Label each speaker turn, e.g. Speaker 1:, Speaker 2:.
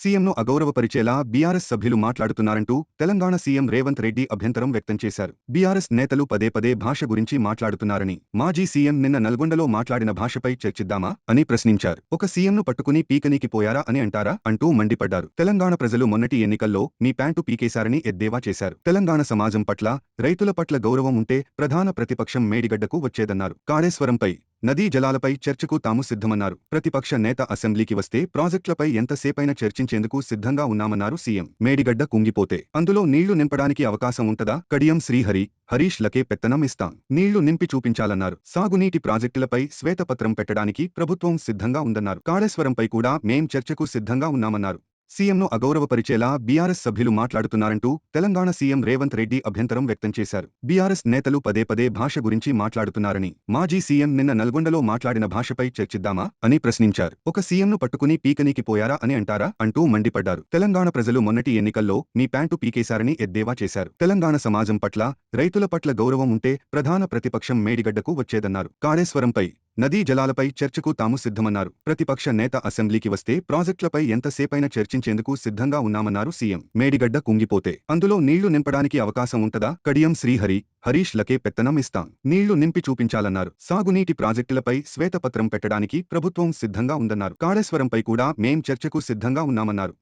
Speaker 1: సీఎంను అగౌరవపరిచేలా BRS సభ్యులు మాట్లాడుతున్నారంటూ Telangana CM Revanth Reddy అభ్యంతరం వ్యక్తం చేశారు. బీఆర్ఎస్ నేతలు పదే పదే భాష గురించి మాట్లాడుతున్నారని, మాజీ సీఎం నిన్న నల్గొండలో మాట్లాడిన భాషపై చర్చిద్దామా అని ప్రశ్నించారు. ఒక సీఎంను పట్టుకుని పీకనీకి పోయారా అని అంటారా అంటూ మండిపడ్డారు. తెలంగాణ ప్రజలు మొన్నటి ఎన్నికల్లో మీ ప్యాంటు పీకేశారని ఎద్దేవా చేశారు. తెలంగాణ సమాజం పట్ల, రైతుల పట్ల గౌరవం ఉంటే ప్రధాన ప్రతిపక్షం మేడిగడ్డకు వచ్చేదన్నారు. కాళేశ్వరంపై, నదీ జలాలపై చర్చకు తాము సిద్ధమన్నారు. ప్రతిపక్ష నేత అసెంబ్లీకి వస్తే ప్రాజెక్టులపై ఎంతసేపైనా చర్చించేందుకు సిద్ధంగా ఉన్నామన్నారు సీఎం. మేడిగడ్డ కుంగిపోతే అందులో నీళ్లు నింపడానికి అవకాశం ఉంటదా? కడియం శ్రీహరి, హరీష్ లకే పెత్తనం ఇస్తాం, నీళ్లు నింపి చూపించాలన్నారు. సాగునీటి ప్రాజెక్టులపై శ్వేతపత్రం పెట్టడానికి ప్రభుత్వం సిద్ధంగా ఉందన్నారు. కాళేశ్వరంపై కూడా మేం చర్చకు సిద్ధంగా ఉన్నామన్నారు. సీఎంను అగౌరవపరిచేలా బీఆర్ఎస్ సభ్యులు మాట్లాడుతున్నారంటూ తెలంగాణ సీఎం రేవంత్ రెడ్డి అభ్యంతరం వ్యక్తం చేశారు. బీఆర్ఎస్ నేతలు పదే పదే భాష గురించి మాట్లాడుతున్నారని, మాజీ సీఎం నిన్న నల్గొండలో మాట్లాడిన భాషపై చర్చిద్దామా అని ప్రశ్నించారు. ఒక సీఎంను పట్టుకుని పీకనీకి పోయారా అని అంటారా అంటూ మండిపడ్డారు. తెలంగాణ ప్రజలు మొన్నటి ఎన్నికల్లో మీ ప్యాంటు పీకేశారని ఎద్దేవా చేశారు. తెలంగాణ సమాజం పట్ల, రైతుల పట్ల గౌరవం ఉంటే ప్రధాన ప్రతిపక్షం మేడిగడ్డకు వచ్చేదన్నారు. కాళేశ్వరంపై, నదీ జలాలపై చర్చకు తాము సిద్ధమన్నారు. ప్రతిపక్ష నేత అసెంబ్లీకి వస్తే ప్రాజెక్టులపై ఎంతసేపైనా చర్చించేందుకు సిద్ధంగా ఉన్నామన్నారు సీఎం. మేడిగడ్డ కుంగిపోతే అందులో నీళ్లు నింపడానికి అవకాశం ఉంటదా? కడియం శ్రీహరి, హరీష్ లకే పెత్తనం ఇస్తాం, నీళ్లు నింపి చూపించాలన్నారు. సాగునీటి ప్రాజెక్టులపై శ్వేతపత్రం పెట్టడానికి ప్రభుత్వం సిద్ధంగా ఉందన్నారు. కాళేశ్వరంపై కూడా మేం చర్చకు సిద్ధంగా ఉన్నామన్నారు.